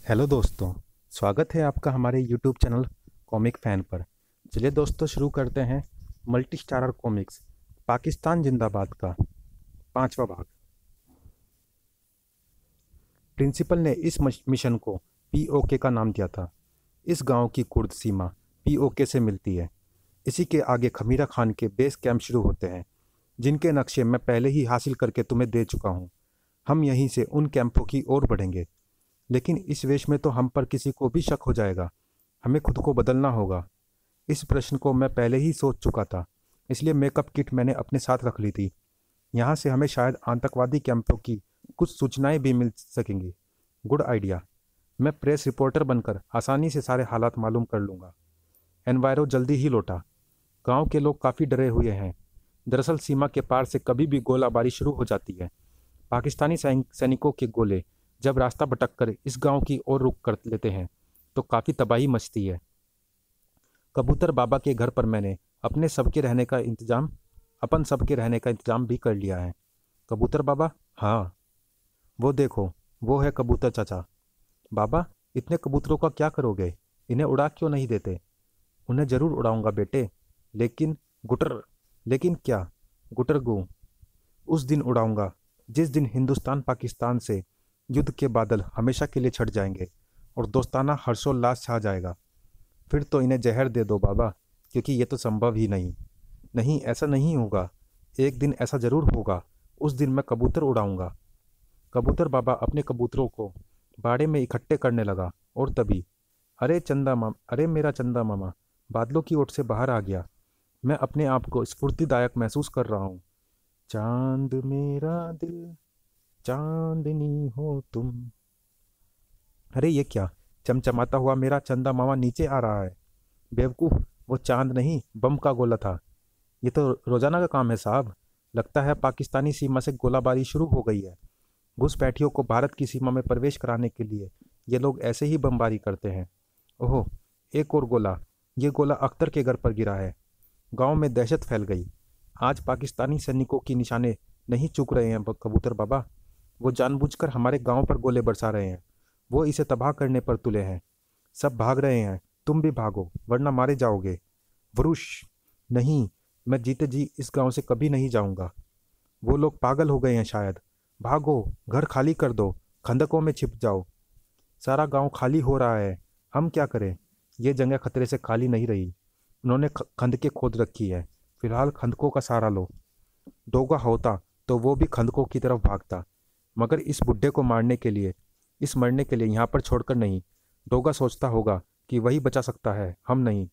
Hello दोस्तों। स्वागत है आपका हमारे यूट्यूब चैनल कॉमिक फैन पर। चलिए दोस्तों, शुरू करते हैं मल्टी स्टारर कॉमिक्स पाकिस्तान जिंदाबाद का 5वां भाग। प्रिंसिपल ने इस मिशन को पीओके का नाम दिया था। इस गांव की कुर्द सीमा पीओके से मिलती है। इसी के आगे खमीरा खान के बेस कैंप शुरू होते हैं, जिनके नक्शे मैं पहले ही हासिल करके तुम्हें दे चुका हूँ। हम यहीं से उन कैंपों की ओर बढ़ेंगे, लेकिन इस वेश में तो हम पर किसी को भी शक हो जाएगा। हमें खुद को बदलना होगा। इस प्रश्न को मैं पहले ही सोच चुका था, इसलिए मेकअप किट मैंने अपने साथ रख ली थी। यहाँ से हमें शायद आतंकवादी कैंपों की कुछ सूचनाएं भी मिल सकेंगी। Good idea. मैं प्रेस रिपोर्टर बनकर आसानी से सारे हालात मालूम कर लूँगा। एनवायरो जल्दी ही लौटा। गांव के लोग काफ़ी डरे हुए हैं। दरअसल सीमा के पार से कभी भी गोलाबारी शुरू हो जाती है। पाकिस्तानी सैनिकों के गोले जब रास्ता भटक कर इस गांव की ओर रुख कर लेते हैं तो काफ़ी तबाही मचती है। कबूतर बाबा के घर पर मैंने अपन सबके रहने का इंतजाम भी कर लिया है। कबूतर बाबा? हाँ, वो देखो, वो है कबूतर चाचा। बाबा, इतने कबूतरों का क्या करोगे? इन्हें उड़ा क्यों नहीं देते? उन्हें जरूर उड़ाऊंगा बेटे, लेकिन गुटर लेकिन क्या? गुटरगू उस दिन उड़ाऊंगा जिस दिन हिंदुस्तान पाकिस्तान से युद्ध के बादल हमेशा के लिए छट जाएंगे और दोस्ताना हर्षोल्लास छा जाएगा। फिर तो इन्हें जहर दे दो बाबा, क्योंकि ये तो संभव ही नहीं। नहीं, ऐसा नहीं होगा। एक दिन ऐसा जरूर होगा। उस दिन मैं कबूतर उड़ाऊंगा। कबूतर बाबा अपने कबूतरों को बाड़े में इकट्ठे करने लगा और तभी अरे मेरा चंदा मामा बादलों की ओट से बाहर आ गया। मैं अपने आप को स्फूर्तिदायक महसूस कर रहा हूँ। चांद मेरा दिल, चांदनी हो तुम। अरे ये क्या? चमचमाता हुआ मेरा चंदा मामा नीचे आ रहा है। बेवकूफ, वो चांद नहीं, बम का गोला था। ये तो रोजाना का काम है साहब। लगता है पाकिस्तानी सीमा से गोलाबारी शुरू हो गई है। घुसपैठियों को भारत की सीमा में प्रवेश कराने के लिए ये लोग ऐसे ही बमबारी करते हैं। ओहो, एक और गोला। ये गोला अख्तर के घर पर गिरा है। गांव में दहशत फैल गई। आज पाकिस्तानी सैनिकों की निशाने नहीं चूक रहे हैं कबूतर बाबा। वो जानबूझकर हमारे गांव पर गोले बरसा रहे हैं। वो इसे तबाह करने पर तुले हैं। सब भाग रहे हैं। तुम भी भागो, वरना मारे जाओगे। वरुष! नहीं, मैं जीते जी इस गांव से कभी नहीं जाऊंगा। वो लोग पागल हो गए हैं शायद। भागो, घर खाली कर दो, खंदकों में छिप जाओ। सारा गांव खाली हो रहा है। हम क्या करें? ये जगह खतरे से खाली नहीं रही। उन्होंने खंदकें खोद रखी है। फिलहाल खंदकों का सहारा लो। डोगा होता तो वो भी खंदकों की तरफ भागता, मगर इस बुड्ढे को मरने के लिए यहाँ पर छोड़कर नहीं। डोगा सोचता होगा कि वही बचा सकता है, हम नहीं।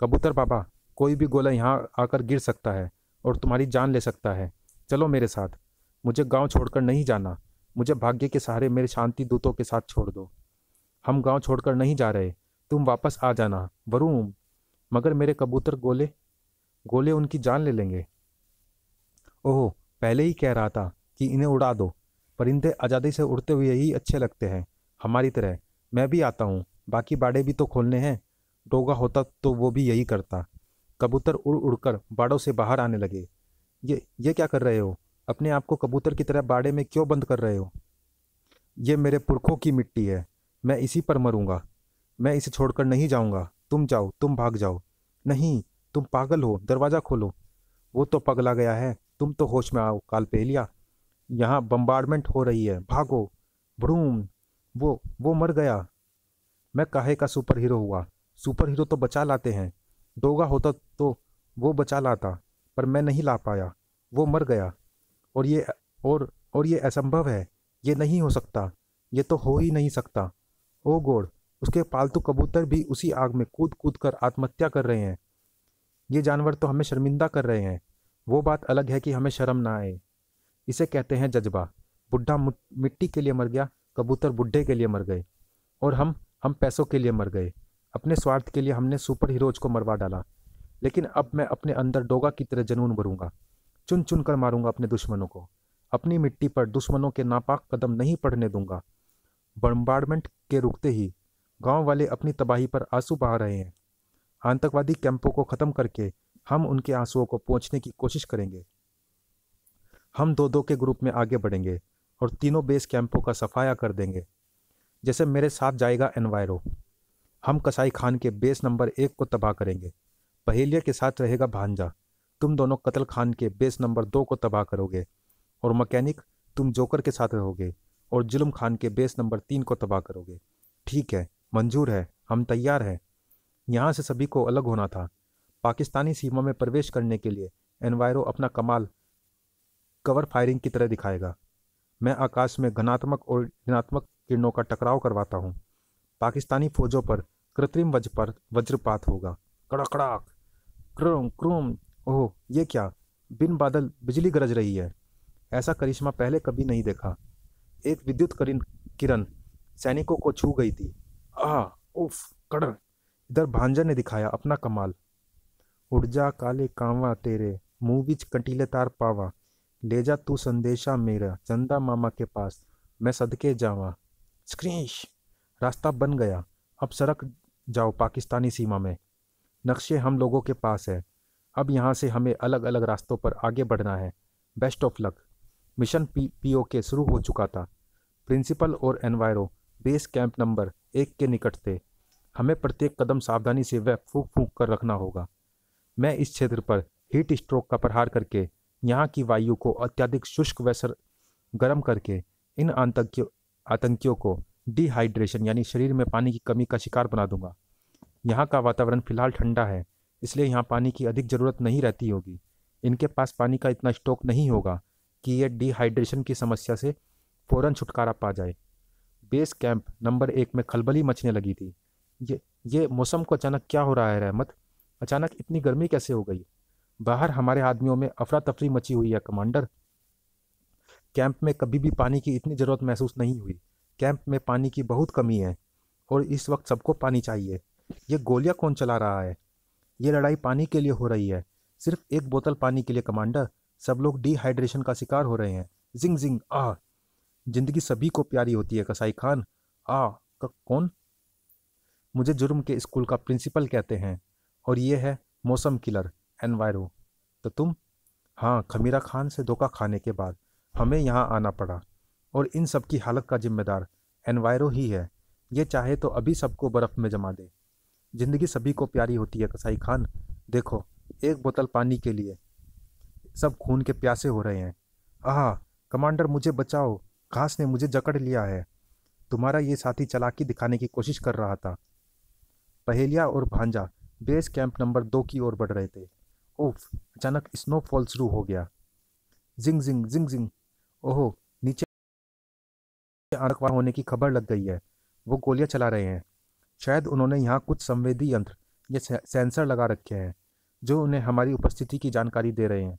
कबूतर बाबा, कोई भी गोला यहाँ आकर गिर सकता है और तुम्हारी जान ले सकता है। चलो मेरे साथ। मुझे गांव छोड़कर नहीं जाना। मुझे भाग्य के सहारे मेरे शांति दूतों के साथ छोड़ दो। हम गांव छोड़कर नहीं जा रहे। तुम वापस आ जाना वरुण। मगर मेरे कबूतर गोले गोले उनकी जान ले लेंगे। ओह, पहले ही कह रहा था कि इन्हें उड़ा दो। परिंदे आज़ादी से उड़ते हुए ही अच्छे लगते हैं, हमारी तरह। मैं भी आता हूँ, बाकी बाड़े भी तो खोलने हैं। डोगा होता तो वो भी यही करता। कबूतर उड़ उड़कर बाड़ों से बाहर आने लगे। ये क्या कर रहे हो? अपने आप को कबूतर की तरह बाड़े में क्यों बंद कर रहे हो? ये मेरे पुरखों की मिट्टी है। मैं इसी पर मरूंगा। मैं इसे छोड़कर नहीं जाऊंगा। तुम जाओ, तुम भाग जाओ। नहीं, तुम पागल हो, दरवाजा खोलो। वो तो पगला गया है। तुम तो होश में आओ काल पहलिया। यहाँ बम्बार्डमेंट हो रही है, भागो। भ्रूम! वो मर गया। मैं काहे का सुपर हीरो हुआ? सुपर हीरो तो बचा लाते हैं। डोगा होता तो वो बचा लाता, पर मैं नहीं ला पाया। वो मर गया। और ये और ये असंभव है। ये नहीं हो सकता। ये तो हो ही नहीं सकता। ओ गॉड! उसके पालतू कबूतर भी उसी आग में कूद कूद कर आत्महत्या कर रहे हैं। ये जानवर तो हमें शर्मिंदा कर रहे हैं। वो बात अलग है कि हमें शर्म ना आए। इसे कहते हैं जज्बा। बुढ़ा मिट्टी के लिए मर गया, कबूतर बुढ़े के लिए मर गए, और हम पैसों के लिए मर गए। अपने स्वार्थ के लिए हमने सुपर हीरोज को मरवा डाला। लेकिन अब मैं अपने अंदर डोगा की तरह जुनून भरूंगा। चुन चुन कर मारूंगा अपने दुश्मनों को। अपनी मिट्टी पर दुश्मनों के नापाक कदम नहीं पड़ने दूंगा। बम्बार्डमेंट के रुकते ही गांव वाले अपनी तबाही पर आंसू बहा रहे हैं। आतंकवादी कैंपों को खत्म करके हम उनके आंसुओं को पोंछने की कोशिश करेंगे। हम दो दो के ग्रुप में आगे बढ़ेंगे और तीनों बेस कैंपों का सफाया कर देंगे। जैसे मेरे साथ जाएगा एनवायरो। हम कसाई खान के बेस नंबर 1 को तबाह करेंगे। पहेलिया के साथ रहेगा भांजा। तुम दोनों कत्ल खान के बेस नंबर 2 को तबाह करोगे। और मैकेनिक, तुम जोकर के साथ रहोगे और जुल्म खान के बेस नंबर 3 को तबाह करोगे। ठीक है, मंजूर है, हम तैयार हैं। यहाँ से सभी को अलग होना था। पाकिस्तानी सीमा में प्रवेश करने के लिए एनवायरो अपना कमाल कवर फायरिंग की तरह दिखाएगा। मैं आकाश में घनात्मक और ऋणात्मक किरणों का टकराव करवाता हूँ। पाकिस्तानी फौजों पर कृत्रिम वज्रपात होगा। कड़क कड़ाक, क्रूम क्रूम। ओह, ये क्या! बिन बादल बिजली गरज रही है। ऐसा करिश्मा पहले कभी नहीं देखा। एक विद्युत किरण सैनिकों को छू गई थी। आह, उफ, कड़! इधर भांजा ने दिखाया अपना कमाल। उड़ जा काले कांवा तेरे मुंह बिच कंटीले तार पावा, ले जा तू संदेशा मेरा चंदा मामा के पास, मैं सदके जावा। स्क्रीश! रास्ता बन गया। अब सरक जाओ पाकिस्तानी सीमा में। नक्शे हम लोगों के पास है। अब यहाँ से हमें अलग अलग रास्तों पर आगे बढ़ना है। Best of luck. Mission POK शुरू हो चुका था। प्रिंसिपल और एनवायरो बेस कैंप नंबर 1 के निकट थे। हमें प्रत्येक कदम सावधानी से व फूंक फूंक कर रखना होगा। मैं इस क्षेत्र पर हीट स्ट्रोक का प्रहार करके यहाँ की वायु को अत्यधिक शुष्क व गर्म करके इन आतंकियों को डिहाइड्रेशन यानी शरीर में पानी की कमी का शिकार बना दूंगा। यहाँ का वातावरण फिलहाल ठंडा है, इसलिए यहाँ पानी की अधिक ज़रूरत नहीं रहती होगी। इनके पास पानी का इतना स्टॉक नहीं होगा कि ये डिहाइड्रेशन की समस्या से फौरन छुटकारा पा जाए। बेस कैंप नंबर 1 में खलबली मचने लगी थी। ये मौसम को अचानक क्या हो रहा है रहमत? अचानक इतनी गर्मी कैसे हो गई? बाहर हमारे आदमियों में अफरा तफरी मची हुई है कमांडर। कैंप में कभी भी पानी की इतनी ज़रूरत महसूस नहीं हुई। कैंप में पानी की बहुत कमी है और इस वक्त सबको पानी चाहिए। ये गोलियां कौन चला रहा है? ये लड़ाई पानी के लिए हो रही है, सिर्फ एक बोतल पानी के लिए कमांडर। सब लोग डिहाइड्रेशन का शिकार हो रहे हैं। जिंग जिंग आ। जिंदगी सभी को प्यारी होती है कसाई खान। आ कौन? मुझे जुर्म के स्कूल का प्रिंसिपल कहते हैं और ये है मौसम किलर एनवायरो। तो तुम? हाँ, खमीरा खान से धोखा खाने के बाद हमें यहाँ आना पड़ा और इन सब की हालत का जिम्मेदार एनवायरो ही है। ये चाहे तो अभी सबको बर्फ़ में जमा दे। जिंदगी सभी को प्यारी होती है कसाई खान। देखो, एक बोतल पानी के लिए सब खून के प्यासे हो रहे हैं। आह कमांडर, मुझे बचाओ, घास ने मुझे जकड़ लिया है। तुम्हारा ये साथी चालाकी दिखाने की कोशिश कर रहा था। पहेलिया और भांजा बेस कैंप नंबर 2 की ओर बढ़ रहे थे। उफ, अचानक स्नोफॉल शुरू हो गया। जिंग जिंग जिंग जिंग। ओहो, नीचे आतंकवाद होने की खबर लग गई है। वो गोलियां चला रहे हैं। शायद उन्होंने यहाँ कुछ संवेदी यंत्र या सेंसर लगा रखे हैं जो उन्हें हमारी उपस्थिति की जानकारी दे रहे हैं।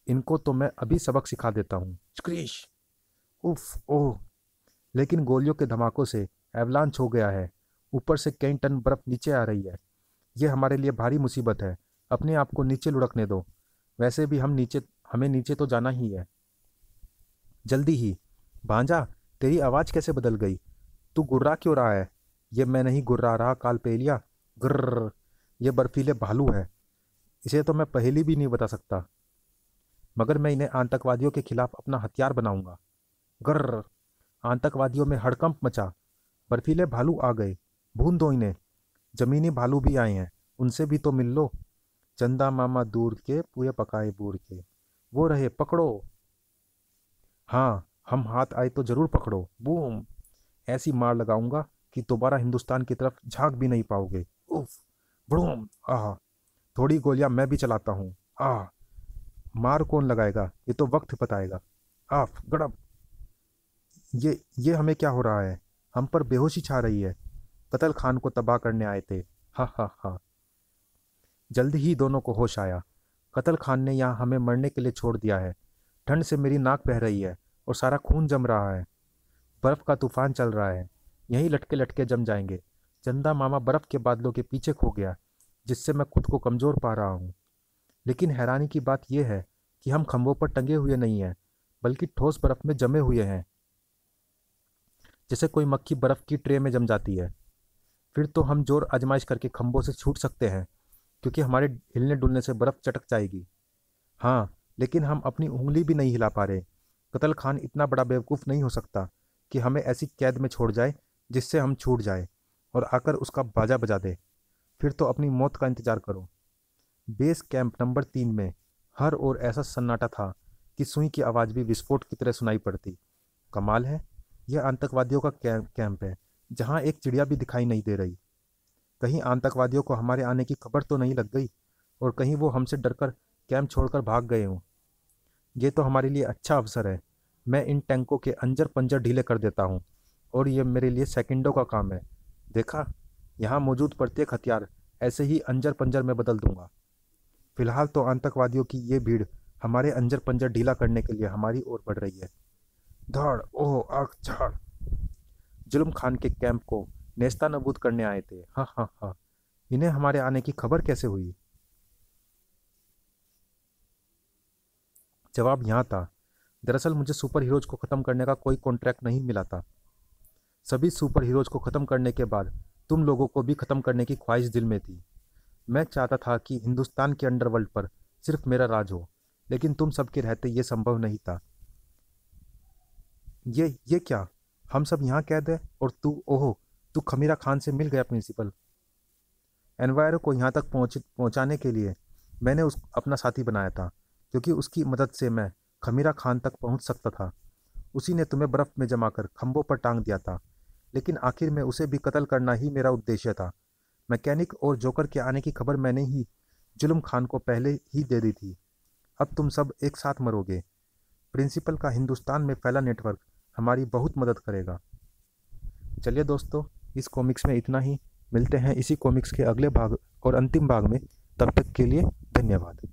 इनको तो मैं अभी सबक सिखा देता हूँ। स्क्रीश! उफ, ओह! लेकिन गोलियों के धमाकों से एवलांच हो गया है। ऊपर से कई टन बर्फ नीचे आ रही है। यह हमारे लिए भारी मुसीबत है। अपने आप को नीचे लुढ़कने दो। वैसे भी हमें नीचे तो जाना ही है, जल्दी ही। भांजा, तेरी आवाज़ कैसे बदल गई? तू गुर्रा क्यों रहा है? ये मैं नहीं गुर्रा रहा काल पेलिया। ग्रर! ये बर्फीले भालू है। इसे तो मैं पहेली भी नहीं बता सकता, मगर मैं इन्हें आतंकवादियों के खिलाफ अपना हथियार बनाऊंगा। ग्रर! आतंकवादियों में हड़कंप मचा। बर्फीले भालू आ गए। भून दो इन्हें। जमीनी भालू भी आए हैं, उनसे भी तो मिल लो। चंदा मामा दूर के पुए पकाए बूर के। वो रहे, पकड़ो। हाँ, हम हाथ आए तो जरूर पकड़ो। बूम! ऐसी मार लगाऊंगा कि दोबारा हिंदुस्तान की तरफ झांक भी नहीं पाओगे। उफ! बूम! आह! थोड़ी गोलियां मैं भी चलाता हूँ। आह! मार कौन लगाएगा ये तो वक्त बताएगा। आफ गड़ब! ये हमें क्या हो रहा है? हम पर बेहोशी छा रही है। कत्ल खान को तबाह करने आए थे। हा हा हा। जल्द ही दोनों को होश आया। कत्ल खान ने यहाँ हमें मरने के लिए छोड़ दिया है। ठंड से मेरी नाक बह रही है और सारा खून जम रहा है। बर्फ का तूफान चल रहा है, यहीं लटके लटके जम जाएंगे। चंदा मामा बर्फ के बादलों के पीछे खो गया, जिससे मैं खुद को कमज़ोर पा रहा हूँ। लेकिन हैरानी की बात यह है कि हम खंभों पर टंगे हुए नहीं हैं, बल्कि ठोस बर्फ में जमे हुए हैं, जैसे कोई मक्खी बर्फ की ट्रे में जम जाती है। फिर तो हम जोर आजमाइश करके खंभों से छूट सकते हैं, क्योंकि हमारे हिलने डुलने से बर्फ चटक जाएगी। हाँ, लेकिन हम अपनी उंगली भी नहीं हिला पा रहे। कत्ल खान इतना बड़ा बेवकूफ़ नहीं हो सकता कि हमें ऐसी कैद में छोड़ जाए जिससे हम छूट जाए और आकर उसका बाजा बजा दे। फिर तो अपनी मौत का इंतजार करो। बेस कैंप नंबर 3 में हर ओर ऐसा सन्नाटा था कि सुई की आवाज़ भी विस्फोट की तरह सुनाई पड़ती। कमाल है, यह आतंकवादियों का कैंप है जहाँ एक चिड़िया भी दिखाई नहीं दे रही। कहीं आतंकवादियों को हमारे आने की खबर तो नहीं लग गई और कहीं वो हमसे डरकर कैंप छोड़कर भाग गए हों। ये तो हमारे लिए अच्छा अवसर है। मैं इन टैंकों के अंजर पंजर ढीले कर देता हूँ और ये मेरे लिए सेकंडों का काम है। देखा, यहाँ मौजूद प्रत्येक हथियार ऐसे ही अंजर पंजर में बदल दूंगा। फिलहाल तो आतंकवादियों की ये भीड़ हमारे अंजर पंजर ढीला करने के लिए हमारी ओर बढ़ रही है। धड़ ओह आग झाड़। जुल्म खान के कैंप को नेस्तानाबूद करने आए थे। हाँ हाँ हाँ। इन्हें हमारे आने की खबर कैसे हुई? जवाब यहाँ था। दरअसल मुझे सुपर हीरोज को ख़त्म करने का कोई कॉन्ट्रैक्ट नहीं मिला था। सभी सुपर हीरोज को ख़त्म करने के बाद तुम लोगों को भी ख़त्म करने की ख्वाहिश दिल में थी। मैं चाहता था कि हिंदुस्तान के अंडरवर्ल्ड पर सिर्फ मेरा राज हो, लेकिन तुम सबके रहते ये संभव नहीं था। ये क्या? हम सब यहाँ कैद है और तू, ओहो, तू खमीरा खान से मिल गया प्रिंसिपल। एनवायरो को यहाँ तक पहुँचाने के लिए मैंने उस अपना साथी बनाया था, क्योंकि उसकी मदद से मैं खमीरा खान तक पहुँच सकता था। उसी ने तुम्हें बर्फ़ में जमा कर खंभों पर टांग दिया था, लेकिन आखिर में उसे भी कत्ल करना ही मेरा उद्देश्य था। मैकेनिक और जोकर के आने की खबर मैंने ही जुल्म खान को पहले ही दे दी थी। अब तुम सब एक साथ मरोगे। प्रिंसिपल का हिंदुस्तान में फैला नेटवर्क हमारी बहुत मदद करेगा। चलिए दोस्तों, इस कॉमिक्स में इतना ही। मिलते हैं इसी कॉमिक्स के अगले भाग और अंतिम भाग में। तब तक के लिए धन्यवाद।